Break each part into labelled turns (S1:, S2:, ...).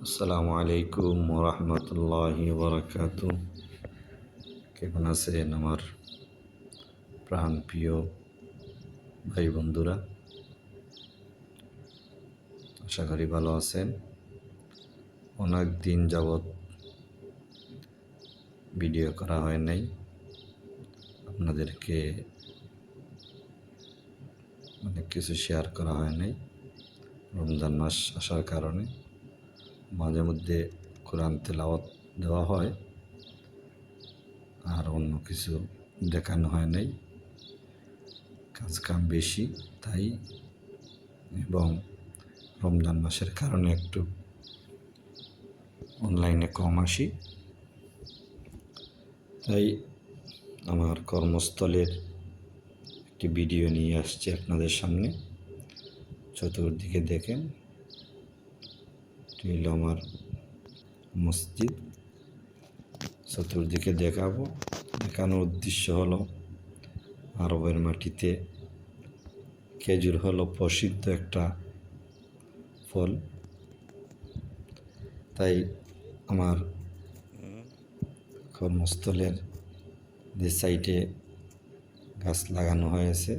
S1: আসসালামু আলাইকুম ওরহমতুল্লাহি ওবরাকাতু। কেমন আছেন আমার প্রাণ প্রিয় ভাই বন্ধুরা? আশা করি ভালো আছেন। অনেক দিন যাবৎ ভিডিও করা হয় নাই, আপনাদেরকে অনেক কিছু শেয়ার করা হয় নাই। রমজান মাস আসার কারণে মাঝে মধ্যে কোরআন তেলাওয়াত দেওয়া হয়, আর অন্য কিছু দেখানো হয় নাই। কাজ কাম বেশি তাই, এবং রমজান মাসের কারণে একটু অনলাইনে কম আসি, তাই আমার কর্মস্থলের একটি ভিডিও নিয়ে আসছি আপনাদের সামনে। চতুর্দিকে দেখেন, এটি হলো আমার মসজিদ। চতুর্দিকে দেখানোর উদ্দেশ্য হলো আরবের মাটিতে খেজুর হলো প্রসিদ্ধ একটা ফল। তাই আমার কর্মস্থলের যে সাইডে গাছ লাগানো হয়েছে,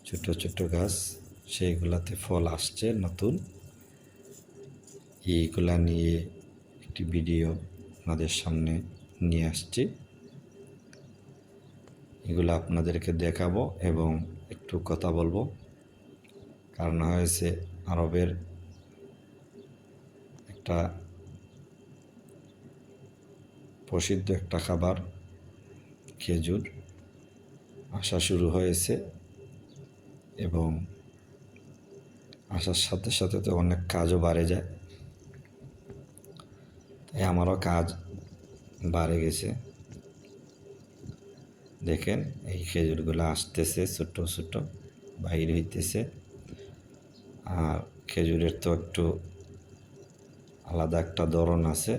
S1: ছোট ছোট গাছ, সেইগুলাতে ফল আসছে নতুন। এইগুলা নিয়ে একটি ভিডিও আপনাদের সামনে নিয়ে আসছি। এগুলো আপনাদেরকে দেখাবো এবং একটু কথা বলবো। কারণ হয়েছে আরবের একটা প্রসিদ্ধ একটা খাবার খেজুর আসা শুরু হয়েছে, এবং আসার সাথে সাথে তো অনেক কাজও বাড়ে যায়। তাই আমারও কাজ বাড়ে গেছে। দেখেন, এই খেজুরগুলো আসতেছে, ছোট ছোট বাইর হইতেছে। আর খেজুরের তো একটু আলাদা একটা ধরন আছে।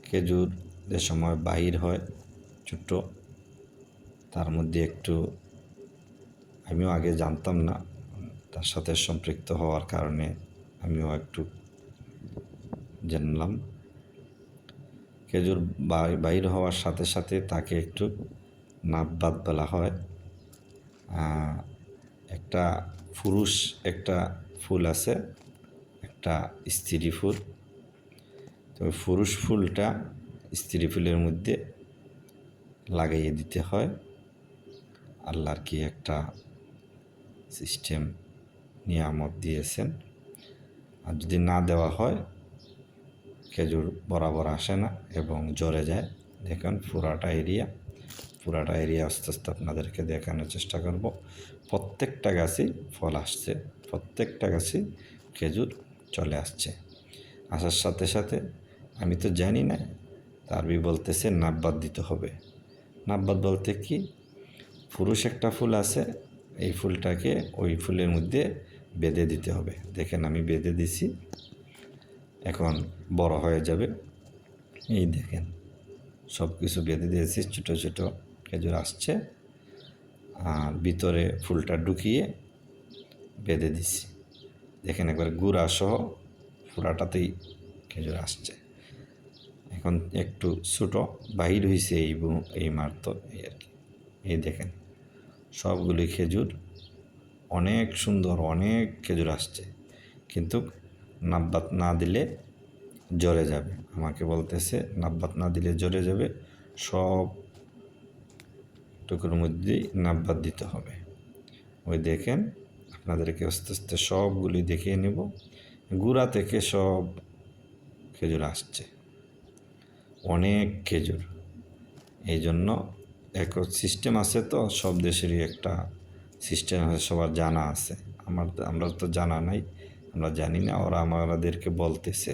S1: খেজুর যে সময় বাহির হয় ছোট, তার মধ্যে একটু, আমিও আগে জানতাম না, তার সাথে সম্পৃক্ত হওয়ার কারণে আমিও একটু জানলাম। খেজুর বাইর হওয়ার সাথে সাথে তাকে একটু নাববাত বলা হয়। একটা পুরুষ একটা ফুল আছে, একটা স্ত্রী ফুল। তো পুরুষ ফুলটা স্ত্রী ফুলের মধ্যে লাগাইয়ে দিতে হয়। আল্লাহর কি একটা সিস্টেম, নিয়ামত দিয়েছেন। আর যদি না দেওয়া হয়, খেজুর বরাবর আসে না এবং জ্বরে যায়। দেখুন পুরাটা এরিয়া আস্তে আস্তে আপনাদেরকে দেখানোর চেষ্টা করব। প্রত্যেকটা গাছই ফল আসছে, প্রত্যেকটা গাছই খেজুর চলে আসছে। আসার সাথে সাথে আমি তো জানি না, তারবি বলতেছে নাববাত দিতে হবে। নাববাত বলতে কি, পুরুষ একটা ফুল আছে, এই ফুলটাকে ওই ফুলের মধ্যে বেঁধে দিতে হবে। দেখেন আমি বেঁধে দিছি, এখন বড় হয়ে যাবে। এই দেখেন সব কিছু বেঁধে দিয়েছি, ছোটো ছোটো খেজুর আসছে। আর ভিতরে ফুলটা ঢুকিয়ে বেঁধে দিছি। দেখেন একবার গুঁড়া সহ পুরাটাতেই খেজুর আসছে। এখন একটু ছোটো বাহির হয়েছে এই মাত্র, এই আর কি। এই দেখেন সবগুলি খেজুর অনেক সুন্দর, অনেক খেজুর আসছে, কিন্তু নাববাত না দিলে জ্বরে যাবে। আমাকে বলতেছে নাববাত না দিলে জ্বরে যাবে, সব টুকুর মধ্যেই নাববাত দিতে হবে। ওই দেখেন, আপনাদেরকে আস্তে আস্তে সবগুলি দেখিয়ে নেব। গুঁড়া থেকে সব খেজুর আসছে, অনেক খেজুর। এই জন্য এক সিস্টেম আছে, তো সব দেশেরই একটা সিস্টেম আছে, সবার জানা আছে। আমরা তো জানা নাই, আমরা জানি না। ওরা আমাদেরকে বলতেছে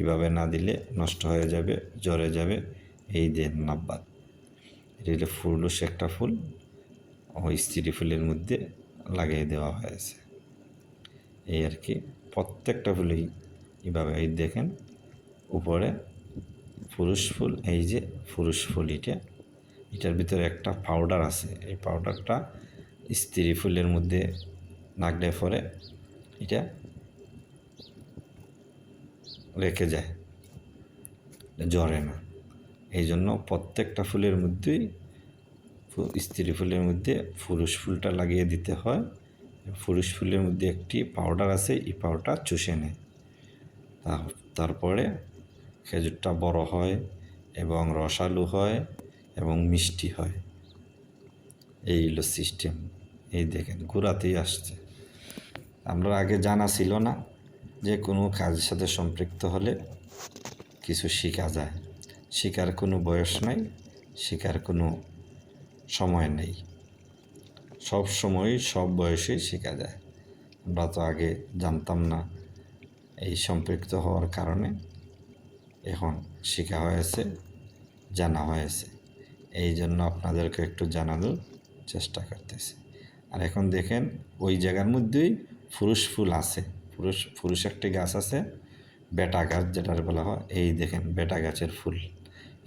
S1: এভাবে না দিলে নষ্ট হয়ে যাবে, জ্বরে যাবে। এই দেন নাববাত, এটা হলো পুরুষ একটা ফুল, ওই স্ত্রী ফুলের মধ্যে লাগিয়ে দেওয়া হয়েছে। এই আর কি, প্রত্যেকটা ফুলেই এভাবে। এই দেখেন উপরে পুরুষ ফুল, এই যে পুরুষ ফুল, এটার ভিতরে একটা পাউডার আছে। এই পাউডারটা স্ত্রী ফুলের মধ্যে নাগলে পরে এটা রেখে যায়, ঝরে না। এই জন্য প্রত্যেকটা ফুলের মধ্যেই স্ত্রী ফুলের মধ্যে পুরুষ ফুলটা লাগিয়ে দিতে হয়। পুরুষ ফুলের মধ্যে একটি পাউডার আছে, এই পাউডার চুষে নেয়। তারপরে খেজুরটা বড় হয় এবং রসালো হয় এবং মিষ্টি হয়। এই হলো সিস্টেম। এই দেখেন গোড়াতেই আসছে। আমরা আগে জানা ছিল না যে কোনো কাজের সাথে সম্পৃক্ত হলে কিছু শেখা যায়। শেখার কোনো বয়স নাই, শেখার কোনো সময় নেই। সব সময়ই সব বয়সেই শেখা যায়। আমরা তো আগে জানতাম না, এই সম্পৃক্ত হওয়ার কারণে এখন শেখা হয়েছে, জানা হয়েছে। এই জন্য আপনাদেরকে একটু জানানোর চেষ্টা করতেছি। আর এখন দেখেন ওই জায়গার মধ্যেই পুরুষ ফুল আছে, পুরুষ একটি গাছ আছে, বেটা গাছ যেটার বলা হয়। এই দেখেন বেটা গাছের ফুল,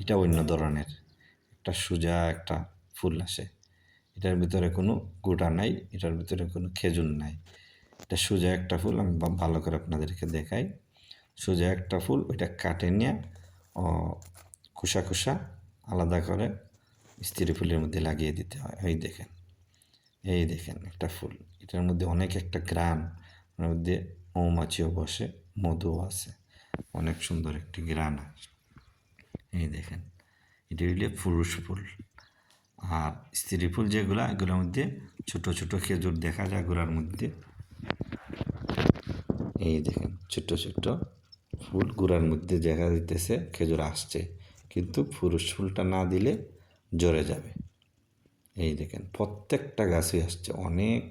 S1: এটা অন্য ধরনের একটা সোজা একটা ফুল আসে। এটার ভিতরে কোনো গোটা নাই, এটার ভিতরে কোনো খেজুর নাই। এটা সোজা একটা ফুল। আমি ভালো করে আপনাদেরকে দেখাই। সোজা একটা ফুল, ওইটা কাটে নিয়ে খোসা খোসা আলাদা করে স্ত্রী ফুলের মধ্যে লাগিয়ে দিতে হয়। এই দেখেন একটা ফুল, এটার মধ্যে অনেক একটা গ্রাম, ওর মধ্যে মৌমাছিও বসে, মধুও আছে, অনেক সুন্দর একটি গ্রান। এই দেখেন এটা হইলে পুরুষ ফুল। আর স্ত্রী ফুল যেগুলা, এগুলোর মধ্যে ছোট ছোট খেজুর দেখা যায় গোড়ার মধ্যে। এই দেখেন ছোট ছোট ফুল গোড়ার মধ্যে দেখা দিতেছে, খেজুর আসছে, কিন্তু পুরুষ ফুলটা না দিলে ঝরে যাবে। এই দেখেন প্রত্যেকটা গাছই আসছে অনেক,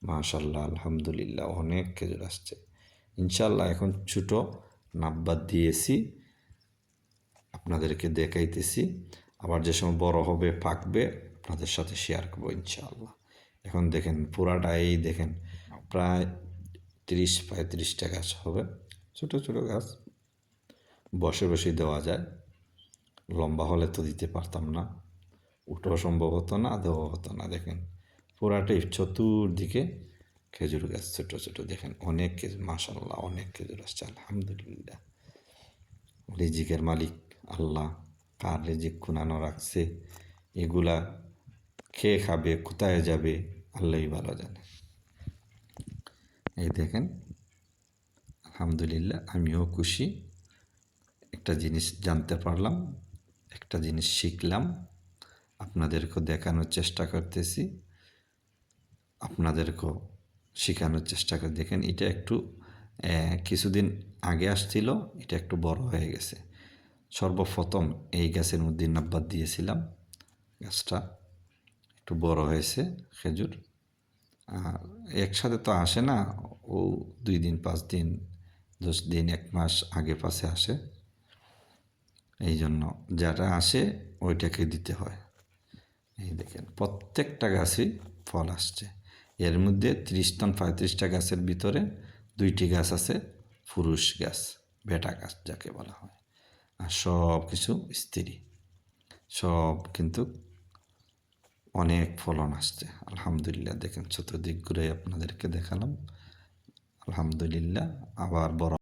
S1: মাশাআল্লাহ আলহামদুলিল্লাহ, অনেক খেজুর আসছে ইনশাআল্লাহ। এখন ছোটো নাব্বাদ দিয়েছি, আপনাদেরকে দেখাইতেছি। আবার যে সময় বড় হবে, পাকবে, আপনাদের সাথে শেয়ার করবো ইনশাআল্লাহ। এখন দেখেন পুরাটা, এই দেখেন প্রায় 30-35টা গাছ হবে, ছোটো ছোটো গাছ, বসে বসে দেওয়া যায়। লম্বা হলে তো দিতে পারতাম না, উঠাও সম্ভব হতো না, দেওয়া হতো না। দেখেন পুরাটাই চতুর্দিকে খেজুর গাছ, ছোটো ছোটো। দেখেন অনেক খেজুর, মাশাআল্লাহ অনেক খেজুর আসছে আলহামদুলিল্লাহ। রিজিকের মালিক আল্লাহ, কার রিজিক কুনানো রাখছে, এগুলা খেয়ে খাবে, কোথায় যাবে আল্লাহই ভালো জানে। এই দেখেন আলহামদুলিল্লাহ, আমিও খুশি। একটা জিনিস জানতে পারলাম, একটা জিনিস শিখলাম, আপনাদেরকেও দেখানোর চেষ্টা করতেছি, আপনাদেরকেও শেখানোর চেষ্টা করে। দেখেন এটা একটু কিছুদিন আগে আসছিল, এটা একটু বড় হয়ে গেছে। সর্বপ্রথম এই গাছের মধ্যে নাব্বাদ দিয়েছিলাম, গাছটা একটু বড় হয়েছে খেজুর। আর একসাথে তো আসে না, ও 2 দিন 5 দিন 10 দিন 1 মাস আগে পাশে আসে। এই জন্য যেটা আসে ওইটাকে দিতে হয়। এই দেখেন প্রত্যেকটা গাছই ফল আসছে। এর মধ্যে 30-35টা গাছের ভিতরে 2টি গাছ আছে পুরুষ গাছ, বেটা গাছ যাকে বলা হয়। আর সব কিছু স্ত্রী, সব কিন্তু অনেক ফলন আসছে আলহামদুলিল্লাহ। দেখেন চতুর্দিক ঘুরে আপনাদেরকে দেখালাম আলহামদুলিল্লাহ। আবার বড়